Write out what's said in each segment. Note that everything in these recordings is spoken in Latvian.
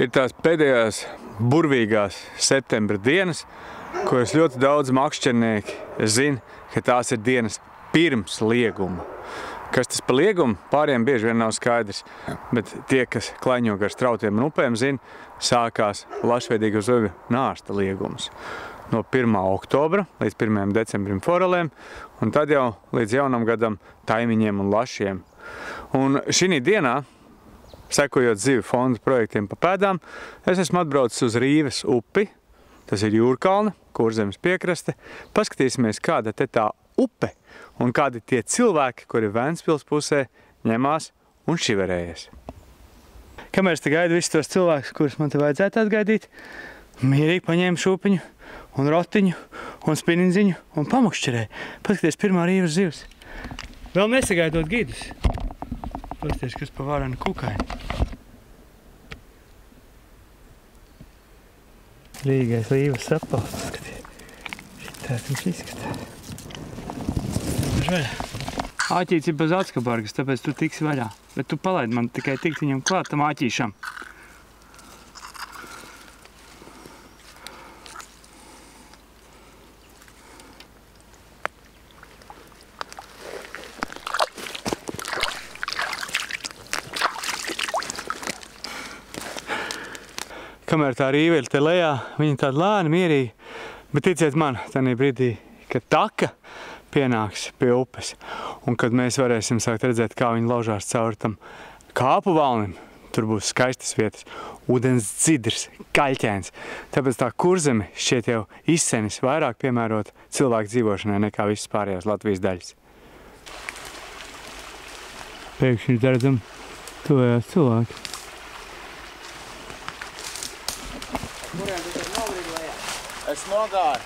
Ir tās pēdējās burvīgās septembra dienas, kuras ļoti daudz makšķernieki zina, ka tās ir dienas pirms lieguma. Kas tas pa liegumu, pāriem bieži vien nav skaidrs, bet tie, kas klaiņo gar strautiem un upēm zina, sākās lašveidīgu zivju nārsta liegums. No 1. oktobra līdz 1. decembrim forelēm, un tad jau līdz jaunam gadam taimiņiem un lašiem. Un šī dienā, sekojot zivju fonda projektiem pa pēdām, es esmu atbraucis uz Rīves upi, tas ir Jūrkalna, Kurzemes piekraste. Paskatīsimies, kāda te tā upe un kādi tie cilvēki, kuri Ventspils pusē ņemās un šiverējies. Kamēr es te gaidu visus tos cilvēkus, kurus man te vajadzētu atgaidīt, mierīgi paņēmu šūpiņu un rotiņu un spininziņu un pamakšķerēju. Paskaties, pirmā Rīves zivs. Vēl nesagaidot gidus. Paskaties, kas pa varanu kukaini. Rīgais līvas sapals. Šitās viņš izskatās. Āķīts ir bez atskabargas, tāpēc tu tiksi vaļā. Bet tu palaid man tikai tikt viņam klāt tam āķīšam. Kamēr tā rīve ir te lejā, viņa tāda lēna, mierīgi, bet ticiet man, tādā brīdī, kad taka pienāks pie upes, un kad mēs varēsim sākt redzēt, kā viņi laužās cauri tam kāpu valnim, tur būs skaistas vietas, ūdens dzidrs, kaļķēns, tāpēc tā Kurzeme šķiet jau izsenis vairāk piemērot cilvēku dzīvošanai nekā visas pārējās Latvijas daļas. Pēkšņi redzam tuvējās cilvēki. Es nogāru.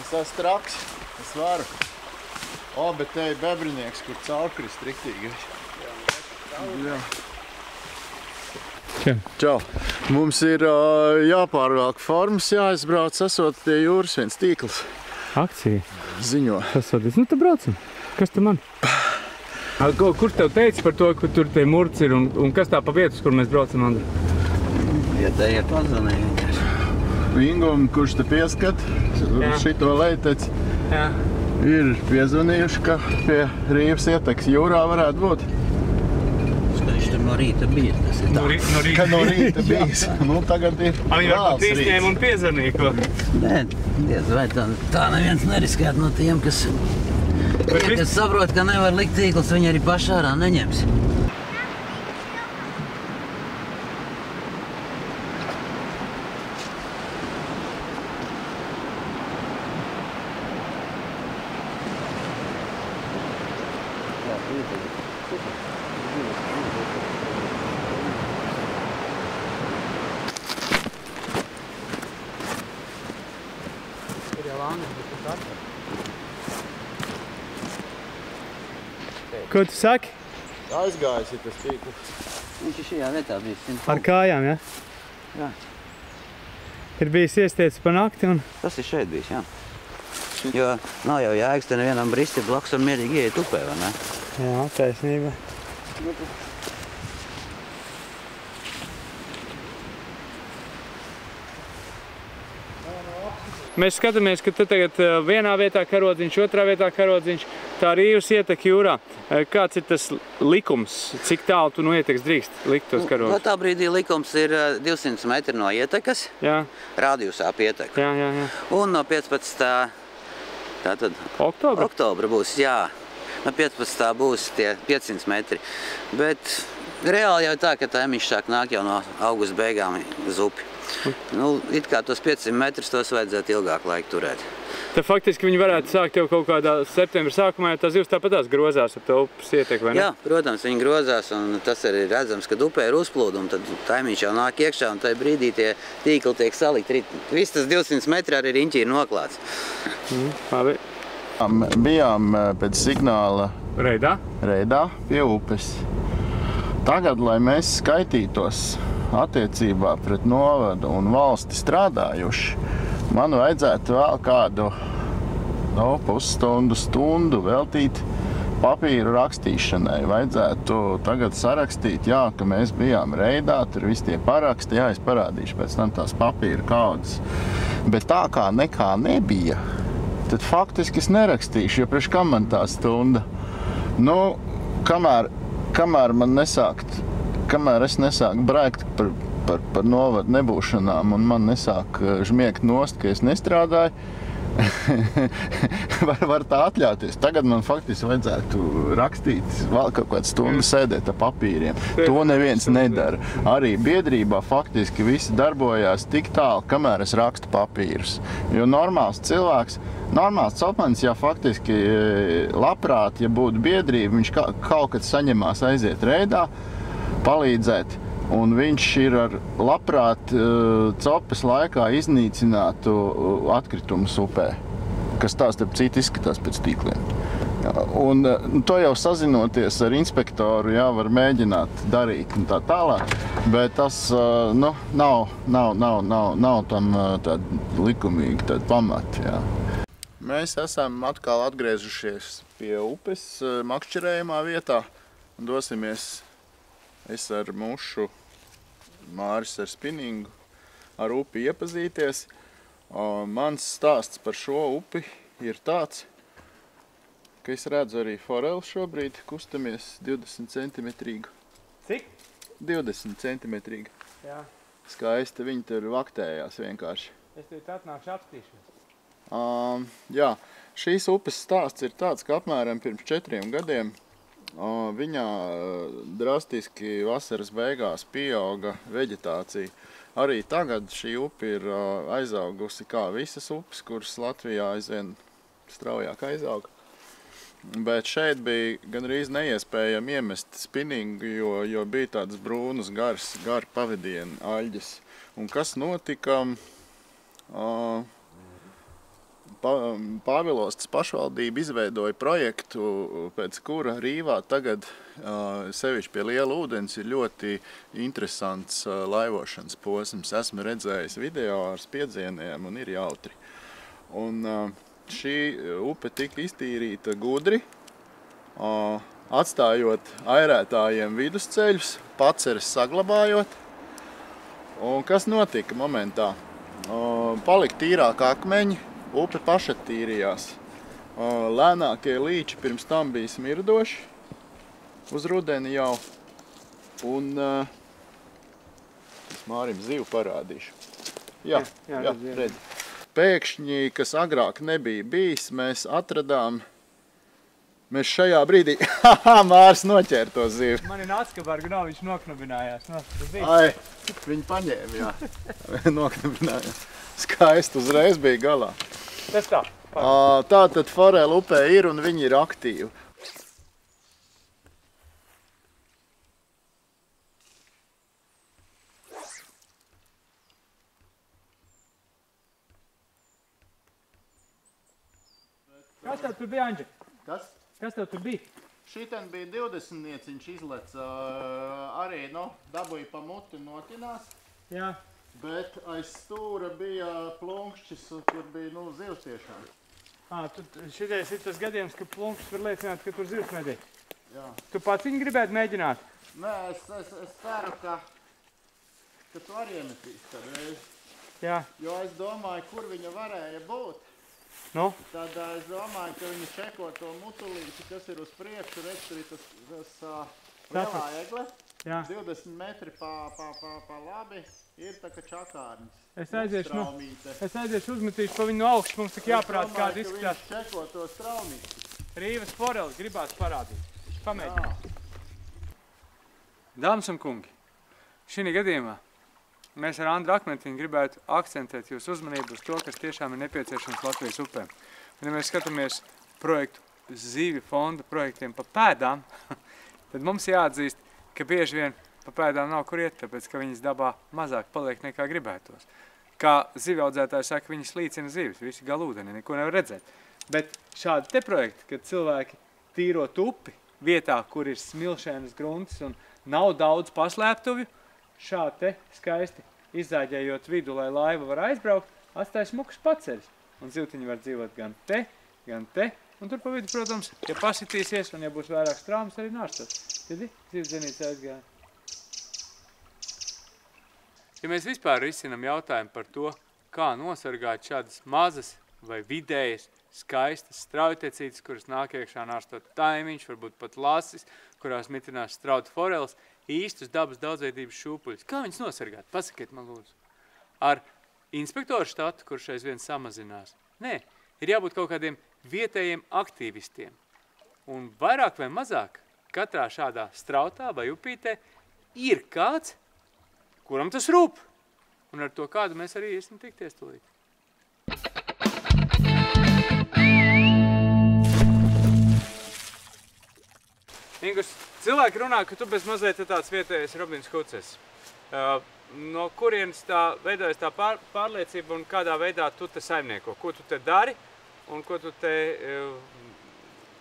Es esmu traks. Es varu. O, bet te ir bebrinieks, kur caurkrist riktīgi. Jā. Čau. Mums ir jāpārvelk formas, jāizbrauc, esot pie jūras viens tīkls. Akcija? Ziņo. Sasoties. Nu, tad braucam. Kas te man? Kurš tev teica par to, ka tur te murts ir un kas tā pa vietas, kur mēs braucam, Andri? Vietējie pazvanīja. Ingum, kurš te pieskat, šito leiteci, ir piezvanījuši, ka pie Rīvas ietekas jūrā varētu būt. Viņš tur no rīta bija, tas ir tā. Ka no rīta bijis. Nu, tagad ir Viņi varbūt izņēma un piezvanīja, ko? Nē, diez vai tā neviens neriskēt no tiem, kas saprot, ka nevar likt tīklus, viņi arī pašā ārā neņems. Ko tu saki? Aizgājis ir tas tīkls. Viņš ir šajā vietā bijis. Ar kājām, ja? Jā. Ir bijis iestiecis pa nakti un... Tas ir šeit bijis, jā. Jo nav jau jēgas te nevienam bristi blakus un mierīgi ieiet upē, vai ne? Jā, taisnība. Mēs skatāmies, ka te tagad vienā vietā karodziņš, otrā vietā karodziņš, tā Rīvas ieteka jūrā. Kāds ir tas likums? Cik tālu tu no ietekas drīkst likt tos karodziņus? No tā brīdī likums ir 200 metri no ietekas, rādījusā pieteka. Jā. Un no 15. tātad oktobra būs, jā. No 15. būs tie 500 metri. Bet reāli jau tā, ka taimiņš sāk nāk jau no augusta beigām uz upi. Nu, it kā tos 500 metrus tos vajadzētu ilgāk laiku turēt. Tad faktiski viņi varētu sākt jau kaut kādā septembra sākumā, jo tā zivs tāpatās grozās ap to upes ieteku, vai ne? Jā, protams, viņi grozās, un tas arī redzams, kad upē ir uzplūdumi, tad taimiņš jau nāk iekšā, un tajā brīdī tie tīkli tiek salikt. Viss tas 200 metri arī riņķī ir noklāts. Labi. Bijām pēc signāla reidā pie upes. Tagad, lai mēs skaitītos attiecībā pret novadu un valsti strādājuši, man vajadzētu vēl kādu pusstundu veltīt papīru rakstīšanai vajadzētu tagad sarakstīt, jā, ka mēs bijām reidā, tur visi tie paraksti, jā, es parādīšu pēc tam tās papīra kaudzes. Bet tā kā nekā nebija, tad faktiski es nerakstīšu, jo priekš kam man tā stunda? Nu, kamēr es nesāku brēkt par novadu nebūšanām un man nesāk žmiegt nost, ka es nestrādāju, var tā atļauties. Tagad man faktiski vajadzētu rakstīt, vēl kaut kādu stundu sēdēt ar papīriem. To neviens nedara. Arī biedrībā faktiski visi darbojās tik tālu, kamēr es rakstu papīrus. Jo normāls cilvēks, normāls celtmanis, ja faktiski labprāt, ja būtu biedrība, viņš kaut kad saņemās aiziet reidā, palīdzēt. Un viņš ir ar labprāt copes laikā iznīcinātu atkritumus upē, kas tā starp citu izskatās pēc tīkliem. Un to jau sazinoties ar inspektoru, jā, var mēģināt darīt un tā tālāk, bet tas nu, nav tam tāda likumīga pamata. Jā. Mēs esam atkal atgriezušies pie upes makšķerējumā vietā un dosimies. Es ar mušu, Māris ar spinningu, ar upi iepazīties. Mans stāsts par šo upi ir tāds, ka es redzu arī foreli šobrīd, kustamies 20 centimetrīgu. Cik? 20 centimetrīgu. Jā. Skaisti, viņi tur vaktējās vienkārši. Es tev atnākšu apstīšos. Jā, šīs upes stāsts ir tāds, ka apmēram pirms 4 gadiem viņā drastiski vasaras beigās pieauga veģetācija. Arī tagad šī upe ir aizaugusi kā visas upes, kuras Latvijā aizvien straujāk aizaug. Bet šeit bija gandrīz neiespējami iemest spinningu, jo bija tādas brūnas gari pavadieni aļģes. Un kas notika? Pāvilostas pašvaldība izveidoja projektu, pēc kura Rīvā tagad, sevišķi pie liela ūdens, ir ļoti interesants laivošanas posms. Esmu redzējis video ar spiedzieniem un ir jautri. Un šī upe tika iztīrīta gudri, atstājot airētājiem vidusceļus, paceres saglabājot. Un kas notika momentā? Palika tīrāk akmeņi, upe pašattīrījās. Lēnākie līči pirms tam bija smirdoši, uz rudeni jau. Un es Mārim zivu parādīšu. Jā, redzi. Pēkšņi, kas agrāk nebija bijis, mēs atradām, mēs šajā brīdī, Māris noķēra to zivu. Man ir atskabargu nav, viņš noknubinājās. Ai, viņi paņēma, jā. Noknubinājās. Skaisti, uzreiz bija galā. Tas tā. Tātad forele upē ir un viņi ir aktīvi. Kas tev tur bija, Andži? Kas? Kas tev tur bija? Šiten bija 20-nieciņš izlec, arī, dabūja pa muti notinās. Jā. Bet aiz stūra bija plunkšķis, kur bija, zivs tiešām. Šitais ir tas gadījums, ka plunkšķis var liecināt, ka tur zivs medī. Jā. Tu pats viņu gribētu mēģināt? Nē, es ceru, ka tu arī iemetīs kādreiz. Jā. Jo es domāju, kur viņa varēja būt. Nu? Tad es domāju, ka viņi čeko to mutulīti, kas ir uz priekšu, redz, tur ir tas lielā egle. Jā. 20 metri pa labi ir tā kā čakārnis. Es aiziešu uzmetīšu pa viņu no augšas, mums tik jāprāt, kāda izskatās. Es domāju, ka viņš čeko to straumīti. Rīvas foreli gribās parādīt. Pamēģināt. Dāmas un kungi, šī gadījumā mēs ar Andru Akmentiņu gribētu akcentēt jūsu uzmanību uz to, kas tiešām ir nepieciešams Latvijas upēm. Un, ja mēs skatāmies projektu Zivju fonda projektiem pa pēdām, tad mums jāatzīst, ka bieži vien pa pēdām nav kur iet, tāpēc, ka viņas dabā mazāk paliek nekā gribētos. Kā zivju audzētāji saka, viņas līcina zivis, visi gal ūdeni, neko nevar redzēt. Bet šādi te projekti, kad cilvēki tīrot upi vietā, kur ir smilšēnas gruntis un nav daudz paslēptuvju, šādi te skaisti izzāģējot vidu, lai laiva var aizbraukt, atstāja smukus paceļus. Un zivtiņi var dzīvot gan te, Un tur pa vidu, protams, ja pasitīsies un ja būs vairāk strāmas, arī nārstot. Tad zivdzenīts aizgāja. Ja mēs vispār risinam jautājumu par to, kā nosargāt šādas mazas vai vidējas, skaistas straujtecītes, kuras nāk iekšā nārstot taimiņš, varbūt pat lasis, kurās mitinās strautu foreles, īstus dabas daudzveidības šūpuļus. Kā viņus nosargāt? Pasakiet man lūdzu. Ar inspektoru štatu, kurš aizvien samazinās? Nē, ir jābūt kaut kādiem vietējiem aktīvistiem. Un vairāk vai mazāk katrā šādā strautā vai upītē ir kāds, kuram tas rūp. Un ar to kādu mēs arī esam tikties tūlīt. Ingus, cilvēki runā, ka tu bez mazliet tāds vietējais Robins Huds. No kurienes tā veidojas tā pārliecība un kādā veidā tu te saimnieko? Ko tu te dari un ko tu te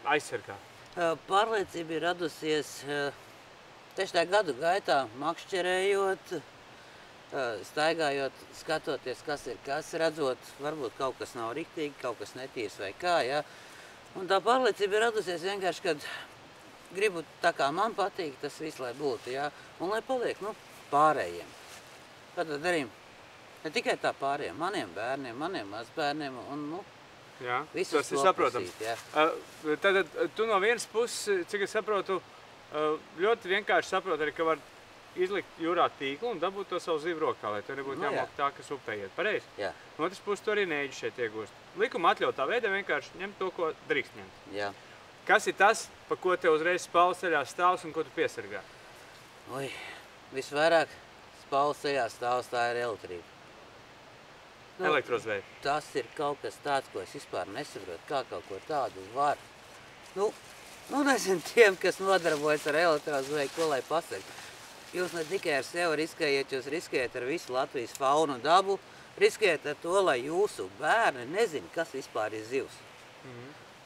aizsargā? Pārliecība ir radusies tieši tā gadu gaitā, makšķerējot, staigājot, skatoties, kas ir kas, redzot, varbūt kaut kas nav riktīgi, kaut kas netīrs vai kā, ja. Un tā pārliecība ir radusies vienkārši, kad gribu tā kā man patīk tas viss, lai būtu, ja, un lai paliek, pārējiem. Tad darījam ne tikai tā pārējiem, maniem bērniem, maniem mazbērniem un, visus tas ir saprotams. Ja. Tad tu no vienas puses, cik es saprotu, ļoti vienkārši saprot arī, ka var izlikt jūrā tīklu un dabūt to savu zivu rokā, lai tev nebūtu jāmok tā, kas upē iet. Pareizi? Jā. No otras puses, tu arī neeģi šeit iegūst. Likuma atļautā veidā vienkārši ņemt to, ko drīkst ņemt. Jā. Kas ir tas, pa ko tev uzreiz spaules ceļā stāvs un ko tu piesargā? Visvairāk spaules ceļā stāvs tā ir elektrība. Elektrozvēja. Tas ir kaut kas tāds, ko es vispār nesaprotu, kā kaut ko tādu var. Nezinu, tiem, kas nodarbojas ar elektrozvēju, ko lai pasaka. Jūs ne tikai ar sevi riskējat, jūs riskējat ar visu Latvijas faunu un dabu, riskējat ar to, lai jūsu bērni nezina, kas vispār ir zivs.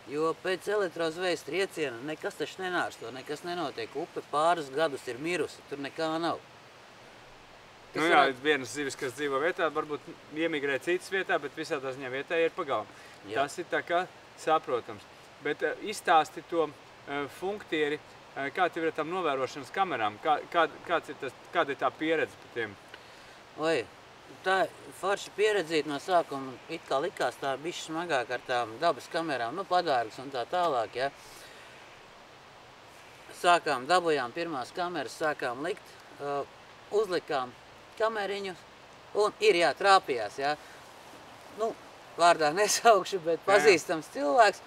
Jo pēc elektrozvējas trieciena nekas taču nenārsto, nekas nenotiek. Upe pāris gadus ir mirusi, tur nekā nav. Vienas zivis, kas dzīvo vietā, varbūt iemigrē citas vietā, bet visā tā ziņā vietā ir pagalma. Tas ir tā kā saprotams. Bet izstāsti to funktieri, kā tev ir tam novērošanas kamerām? Kāda ir tā pieredze par tiem? Tā forša pieredzīt no sākuma it kā likās tā bišķi smagāk ar tām dabas kamerām, padārgas un tā tālāk, ja. Dabujām pirmās kameras, sākām likt, uzlikām kameriņus un trāpījās, ja. Vārdā nesaukšu, bet pazīstams cilvēks.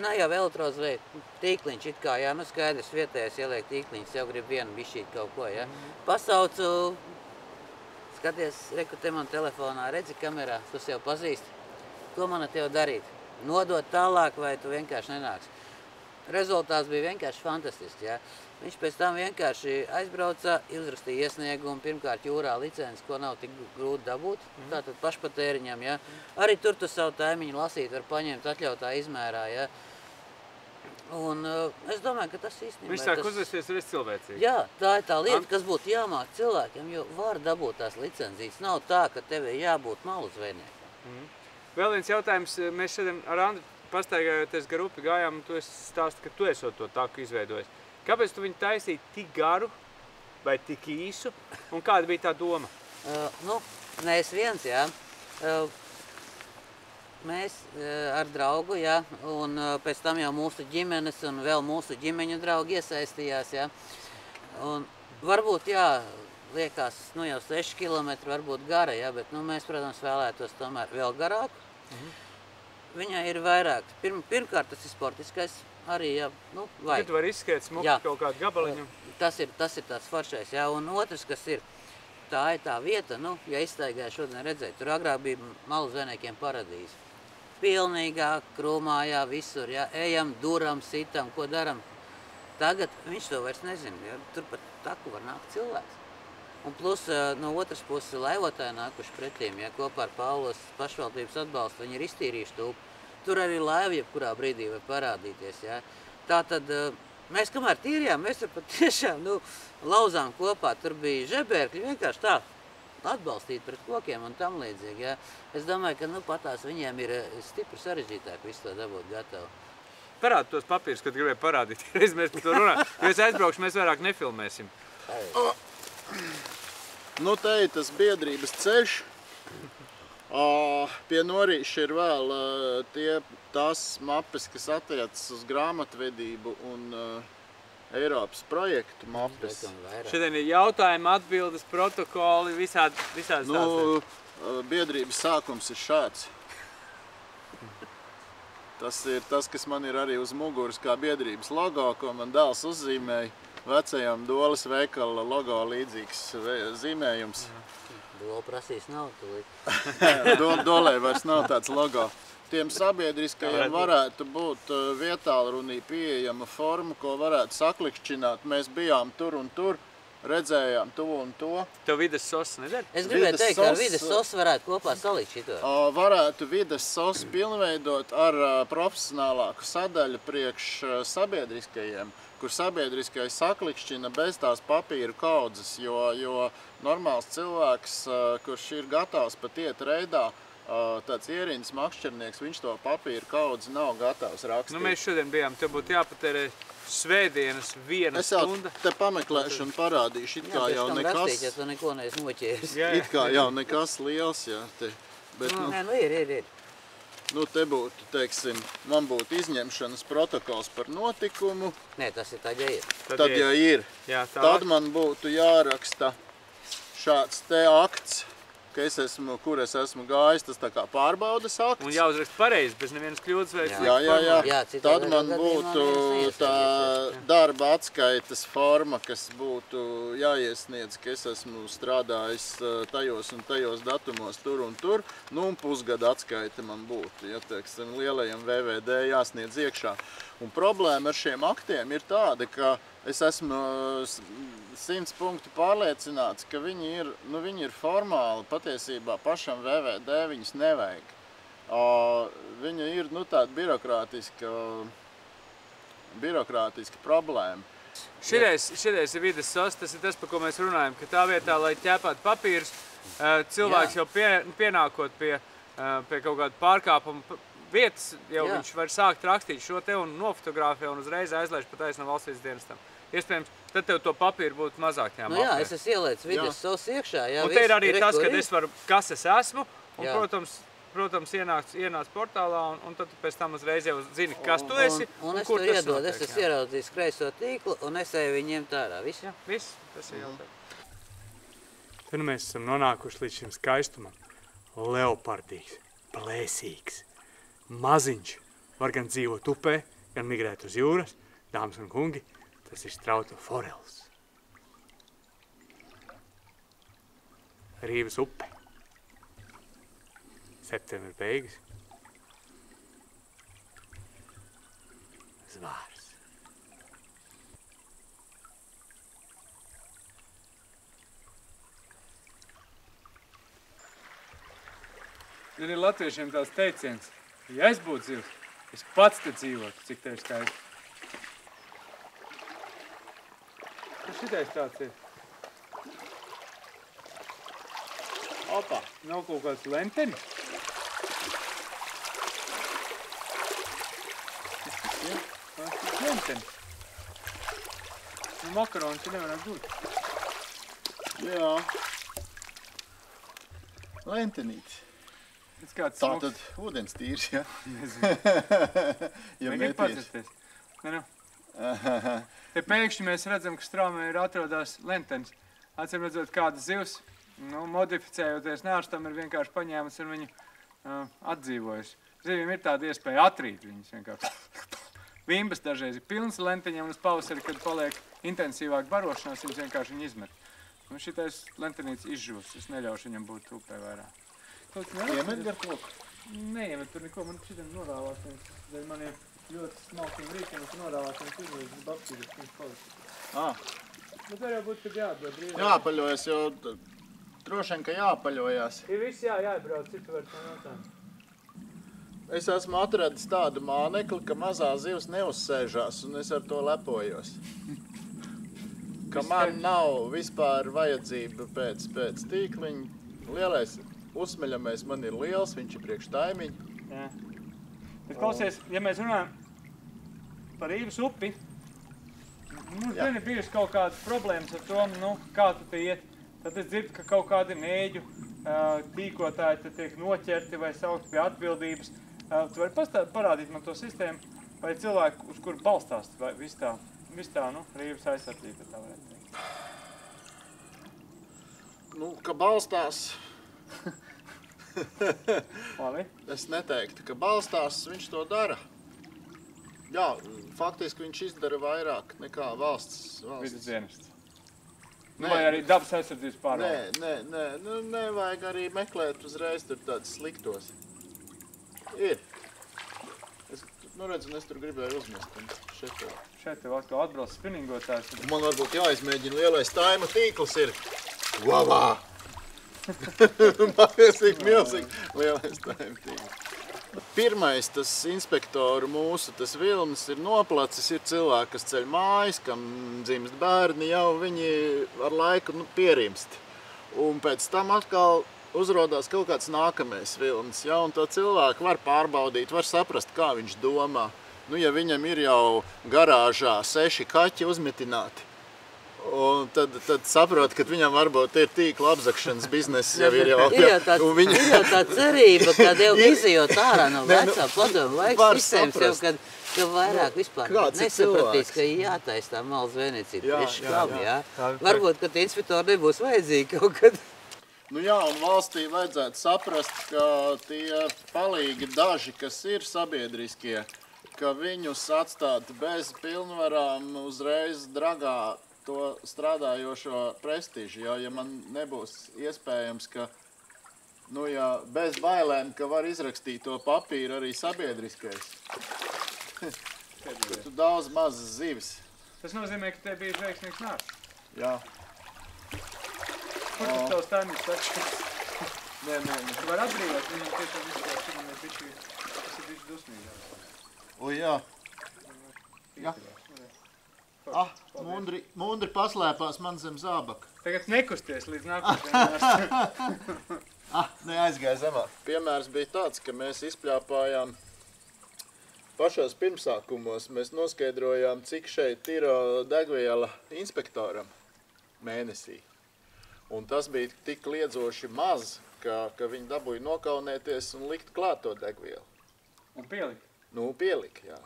Jau elektrozvēja tīkliņš it kā, skaidrs vietējais ieliek tīkliņš, jau grib vienu bišķīt kaut ko, ja. Pasaucu, skaties, reku te man telefonā, redzi kamerā, tu sev pazīsti. Ko man ar tev darīt? Nodot tālāk vai tu vienkārši nenāks? Rezultāts bija vienkārši fantastisks, ja. Viņš pēc tam vienkārši aizbrauca, uzrakstīja iesniegumu, pirmkārt jūrā licences, ko nav tik grūti dabūt, tātad pašpatēriņam, ja. Arī tur tu savu taimiņu lasīt, var paņemt atļautā izmērā, ja. Un es domāju, ka tas īstenībā... Viņš sāk uzvesties reiz cilvēcīgi. Jā, tā ir tā lieta, kas būtu jāmāk cilvēkiem, jo var dabūt tās licencijas. Nav tā, ka tev ir jābūt malu zvejniekam. Vēl viens jautājums. Mēs šodien ar Andru pastaigājoties gar upi gājām, un tu stāsti, ka tu esot to taku izveidojis. Kāpēc tu viņu taisīji tik garu vai tik īsu, un kāda bija tā doma? Mēs viens, jā. Mēs ar draugu, jā, un pēc tam jau mūsu ģimenes un vēl mūsu ģimeņu draugi iesaistījās, jā. Un varbūt, jā, liekas, jau 6 kilometri varbūt gara, jā, bet mēs, protams, vēlētos tomēr vēl garāku. Viņai ir vairāk. Pirmkārt, tas ir sportiskais arī, jā, vajag. Tu vari izskriet smuku kaut kādu gabaliņu. Tas ir tāds foršais, jā, un otrs, kas ir, tā ir tā vieta, ja izstaigāju šodien redzēt, tur agrāk bija malu zvejniekiem paradīze. Pilnīgā krūmā, jā, visur, jā, ejam, duram, sitam, ko daram. Tagad viņš to vairs nezina, ja, tur pat taku var nākt cilvēks. Un plus no otras puses laivotāji nākuši pretīm, ja, kopā ar Paulas pašvaldības atbalstu, viņi ir iztīrījuši tūpu. Tur arī laiva jebkurā brīdī var parādīties, ja. Tātad mēs kamēr tīrījām, mēs tur pat tiešām, lauzām kopā, tur bija žebērkļi, vienkārši tā, atbalstīt pret kokiem un tam līdzīgi. Ja. Es domāju, ka patās viņiem ir stipri sarežģītāk visu to dabūt gatavu. Parādi tos papīrus, kad gribēju parādīt. Reiz mēs par to runājam. Jo es aizbraukšu, mēs vairāk nefilmēsim. Nu, te ir tas biedrības ceļš. Pie norīša ir vēl tās mapes, kas attiecas uz grāmatvedību un Eiropas projektu mapes. Šodien ir jautājumi, atbildes, protokoli, visādi stāstīt. Biedrības sākums ir šāds. Tas ir tas, kas man ir arī uz muguras kā biedrības logo, ko man dēls uzzīmēja. Vecajam Doles veikala logo līdzīgs zīmējums. Dola prasīs nav tūlīt. Dolē vairs nav tāds logo. Tiem sabiedriskajiem varētu būt vietālrunī pieejama forma, ko varētu saklikšķināt. Mēs bijām tur un tur, redzējām to un to. Tev vides sos nedara? Es gribēju teikt, ka ar vides sos varētu kopā salikt šito. Varētu vides sos pilnveidot ar profesionālāku sadaļu priekš sabiedriskajiem, kur sabiedriskais saklikšķina bez tās papīra kaudzes, jo normāls cilvēks, kurš ir gatavs pat iet reidā, tāds ierīnas makšķernieks, viņš to papīra kaudzi nav gatavs rakstīt. Nu, mēs šodien bijām, tev būtu jāpatērē svētdienas 1 stunda. Es jau te pameklēšu un parādīšu, it kā jau nekas... rakstīt, ja tu neko neesi noķēris. It kā jau nekas liels, jā. Bet, Nē, nu ir. Nu, te būtu, teiksim, man būtu izņemšanas protokols par notikumu. Nē, tas ir tad, ja ir. Tad, ja ir. Jā, tad man būtu jāraksta šāds te akts, ka kur es esmu gājis, tas tā kā pārbaudas akts. Un jāuzrakst pareizi, bez nevienas kļūdas vai... Jā. Tad man būtu tā darba atskaitas forma, kas būtu jāiesniedz, ka es esmu strādājis tajos un tajos datumos tur un tur. Nu, un pusgada atskaita man būtu, ja teiksim, lielajam VVD jāsniedz iekšā. Un problēma ar šiem aktiem ir tāda, ka es esmu 100 punktu pārliecināts, ka viņi ir formāli, patiesībā pašam VVD viņus nevajag. Viņa ir tāda birokrātiska problēma. Šitais ir vides sos, tas ir tas, par ko mēs runājam, ka tā vietā, lai ķēpātu papīrus, cilvēks jau pienākot pie kaut kāda pārkāpuma vietas, jau viņš var sākt rakstīt šo te un nofotografē un uzreiz aizlaiž pa taisno valsts dienestam. Iespējams, tad tev to papīru būtu mazāk jāmapē. Nu jā, es esmu ieliec vides sos iekšā. Un te ir arī tas, ka es varu, kas es esmu, un, protams, ienāc portālā, un tad pēc tam uzreiz jau zini, kas tu esi, un kur tas notiek. Es esmu ieraudzījis kreiso tīklu, un es eju viņiem tārā. Viss? Jā, viss. Tas ir jautājums. Tad mēs esam nonākuši līdz šim skaistumam. Leopardīgs, plēsīgs, maziņš. Var gan dzīvot upē, gan migrēt uz jūras. Dāmas un kungi, tas ir strauta forels. Rīvas upe. Septembra beigas. Zvārs. Ir latviešiem tās teiciens, ja es būtu zivs, es pats te dzīvotu, cik te ir skaisti. Kas šitais tāds ir? Opa, nav kaut kāds lentenis? Tas ir lentenis. Nu, makaronis te nevarētu būt. Jā. Lentenīts. Tātad ūdens tīrs, ja? Ja grib padzesties. Te pēkšņi mēs redzam, ka straumē ir atrodās lentenis. Acīm redzot, kāda zivs, modificējoties nārstam, ir vienkārši paņēmusi un viņu atdzīvojusi. Zivīm ir tāda iespēja atrīt viņas vienkārši. Vimbas dažreiz ir pilns lenteņiem, un uz pavasari, kad paliek intensīvāk barošanās, viņas vienkārši viņu izmet. Un šitais lentenīts izžūs, es neļaušu viņam būt upē vairāk. Iemet gar koku? Neiemet tur neko, man šitam norāvās viens. Dēļ maniem ļoti smalkiem rīkiem, es norāvās viens izvēles baktīrijas, viņš paliks. Bet var jau būt, kad jādod brīvāk. Jāpaļojas, jo droši vien, ka jāpaļojas. Ir viss jābrauc, citu var tā jautājums. Es esmu atradis tādu mānekli, ka mazā zivs neuzsēžās, un es ar to lepojos. ka man nav vispār vajadzība pēc tīkliņa. Lielais uzsmeļamais man ir liels, viņš ir priekš taimiņa. Jā. Bet klausies, ja mēs runājam par Rīvas upi, mums ir bijusi kaut kādas problēmas ar to, nu, kā tu te iet. Tad es dzirdu, ka kaut kādi nēģu tīkotāji te tiek noķerti vai saukt pie atbildības. Tu vari parādīt man to sistēmu, vai cilvēku, uz kuru balstās, vai viss tā, nu, Rīvas aizsardzība, tā varētu teikt. Nu, ka balstās... Labi. Es neteiktu, ka balstās, viņš to dara. Jā, faktiski viņš izdara vairāk nekā valsts. Vidas dienests. Vai arī dabas aizsardzības pārvalde? Nē, nevajag arī meklēt uzreiz tur tādus sliktos. Ir. Nu redz, un es tur gribēju uzmest. Šeit tev atkal atbrauc spinningotājs. Man varbūt jāizmēģina lielais taima tīkls ir. Vavā! Mākslīgi milzīgi lielais taima tīkls. Pirmais tas inspektoru mūsu, tas vilnis ir noplacis, ir cilvēki, kas ceļ mājas, kam dzimst bērni, jau viņi ar laiku pierimst. Un pēc tam atkal uzrodās kaut kāds nākamais vilnis, ja, un to cilvēku var pārbaudīt, var saprast, kā viņš domā. Nu, ja viņam ir jau garāžā 6 kaķi uzmitināti, un tad saprot, ka viņam varbūt ir tīkla apzakšanas bizness jau ir jau... Ir jau tā cerība, kad jau izejot ārā no vecā padomu laiks sistēmas jau, kad vairāk vispār nesapratīs, ka jātais tā malas vēniecība. Varbūt, ka tie inspektori nebūs vajadzīgi kaut kad. Nu jā, un valstī vajadzētu saprast, ka tie palīgi daži, kas ir sabiedriskie, ka viņus atstāt bez pilnvarām uzreiz dragā to strādājošo prestižu, ja man nebūs iespējams, ka, nu jā, bez bailēm, ka var izrakstīt to papīru arī sabiedriskais. Tu daudz mazas zivis. Tas nozīmē, ka te bija veiksmīgs nāks. Jā. Kur tas tavs taimīgs atšķirs? Nē. Tu vari atbrīvot, viņam tiešām izskatās, ka man ir bišķi dusmīgāk. O, jā. Jā. Mundri paslēpās man zem zābaka. Tagad nekusties līdz nākamajam. Neaizgāja zemā. Piemērs bija tāds, ka mēs izpļāpājām pašos pirmsākumos. Mēs noskaidrojām, cik šeit ir degviela inspektoram mēnesī. Un tas bija tik liedzoši maz, ka viņi dabūja nokaunēties un likt klāt to degvielu. Un pielikt? Nu, pielika, jā.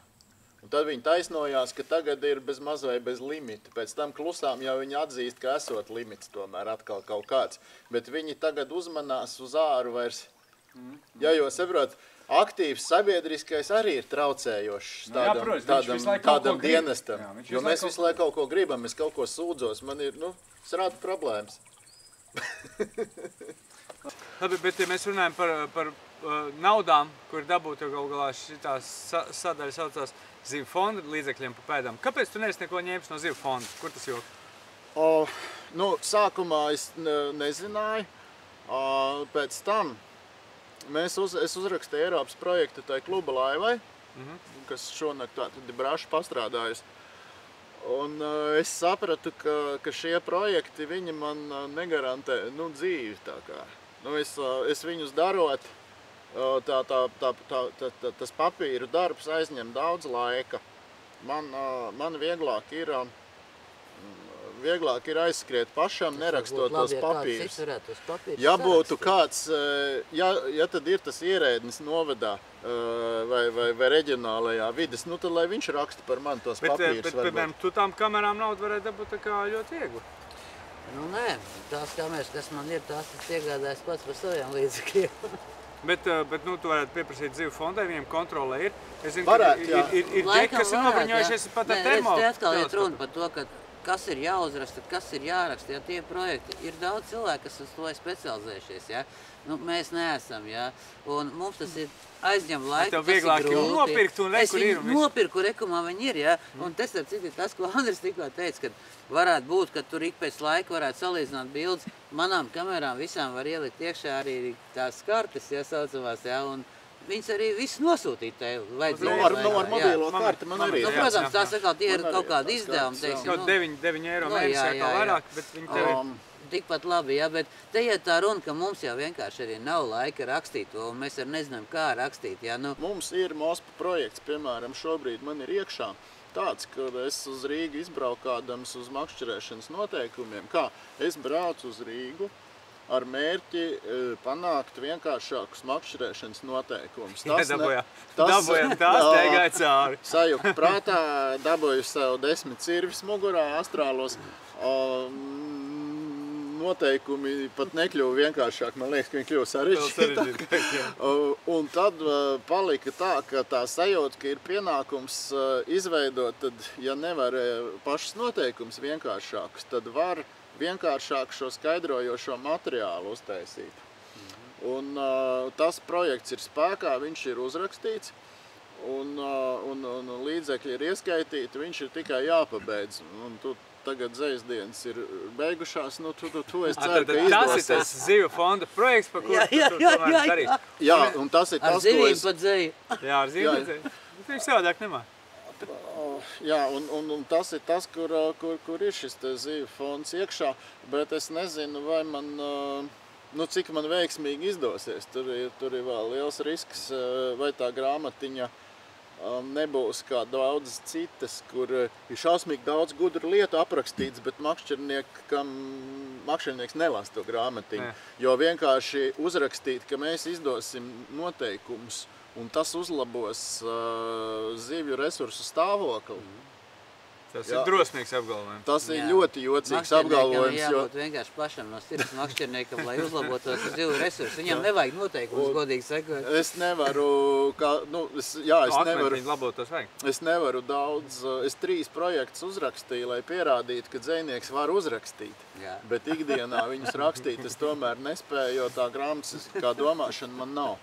Un tad viņi taisnojās, ka tagad ir bez maz vai bez limita. Pēc tam klusām jau viņi atzīst, ka esot limits tomēr atkal kaut kāds. Bet viņi tagad uzmanās uz āru vairs. Ja, jo saprot, aktīvs sabiedriskais arī ir traucējošs tādam dienestam. Jo mēs visu laiku kaut ko gribam, es kaut ko sūdzos. Man ir, es rādu problēmas. Labi, bet ja mēs runājam par naudām, kur dabūtu kaut galā šitās sadaļa saucās Zivu fonda līdzekļiem pa pēdām. Kāpēc tu neesi neko ņēmis no Zivu fonda? Kur tas jok? Sākumā es nezināju. Pēc tam es uzrakstīju Eiropas projektu tai kluba laivai, kas šonakt tad ir braši pastrādājusi. Un es sapratu, ka šie projekti, viņi man negarantē dzīvi tā kā. Es viņus darot, tas papīru darbs aizņem daudz laika. Man vieglāk ir aizskriet pašam, nerakstot tos papīrus. Ja būtu kāds, ja tad ir tas ierēdnis novadā vai reģionālajā vides, tad lai viņš raksta par mani tos papīrus. Bet, piemēram, tu tām kamerām naudu varētu dabūt tā kā ļoti viegli. Nu nē, tās kameras, kas man ir, tās iegādājas pats par saviem līdzekļiem. Bet tu varētu pieprasīt Zivu fondai, viņiem kontrole ir. Es zinu, varētu, ka ir dēļ, kas ir nobriņojušies pat ar termo. Te atkal iet runa par to, ka kas ir jāuzraksta, kas ir jāraksta, tie projekti. Ir daudz cilvēku, kas uz to ir specializējušies, ja? Mēs neesam, ja? Un mums tas ir aizņem laiku, tas ir grūti. Tev vieglāk nopirkt un rekur ir. Es viņu nopirku, rekumā viņi ir, ja? Un tas ir tas, ko Andris tikko teica, ka varētu būt, ka tur ik pēc laika varētu salīdzināt bildes. Manām kamerām visām var ielikt iekšā arī tās kartes, ja, saucamās, ja? Un viņas arī viss nosūtīt tev vajadzīgi. Ar mobilo karti man arī. Protams, tā sakā, tie ir kaut kādi izdevumi, teiksim. Kaut 9 eiro mēnesī kā vairāk, bet viņi tev ir. Tikpat labi, jā, bet te iet tā runa, ka mums jau vienkārši arī nav laika rakstīt to, un mēs arī nezinām, kā rakstīt, jā. Mums ir MOSPA projekts, piemēram, šobrīd man ir iekšā tāds, ka es uz Rīgu izbraukādams uz makšķerēšanas noteikumiem, kā es braucu uz Rīgu ar mērķi panākt vienkāršākus makšķerēšanas noteikumus. Dabojam tās teigāja cauri. Sajūgt prātā, daboju sev 10 cirvis mugurā, astrālos. Noteikumi pat nekļuva vienkāršāk, man liekas, ka viņi kļuva sarežģītāk. Un tad palika tā, ka tā sajūta, ka ir pienākums izveidot, tad, ja nevar pašas noteikums vienkāršākus, tad var vienkāršāk šo skaidrojošo materiālu uztaisīt. Un tas projekts ir spēkā, viņš ir uzrakstīts, un līdzekļi ir ieskaitīti, viņš ir tikai jāpabeidz. Un tagad zejasdienas ir beigušās, tu es ceru, ka izdosies. Tas ir tas zivju fonda projekts, par kuru tu tomēr darīsi. Jā, un tas ir tas, ko es... Ar zivīm pat zeju. Jā, ar zivīm pat zeju. Viņš savādāk nemā. Jā, un tas ir tas, kur ir šis zivju fonds iekšā, bet es nezinu, vai man, cik man veiksmīgi izdosies. Tur ir vēl liels risks, vai tā grāmatiņa nebūs kā daudz citas, kur ir šausmīgi daudz gudru lietu aprakstīts, bet makšķernieks nelas to grāmatiņu. Jo vienkārši uzrakstīt, ka mēs izdosim noteikumus, un tas uzlabos zivju resursu stāvokli. Tas ir drosmīgs apgalvojums. Tas ir ļoti jocīgs apgalvojums. Makšķerniekam jābūt vienkārši pašam no sirds makšķerniekam, lai uzlabotos zivju resursus. Viņam nevajag noteikumus, godīgi sakot. Es nevaru, es nevaru daudz, es 3 projektus uzrakstīju, lai pierādītu, ka dzejnieks var uzrakstīt. Bet ikdienā viņus rakstīt es tomēr nespēju, jo tā grāmatas kā domāšana man nav.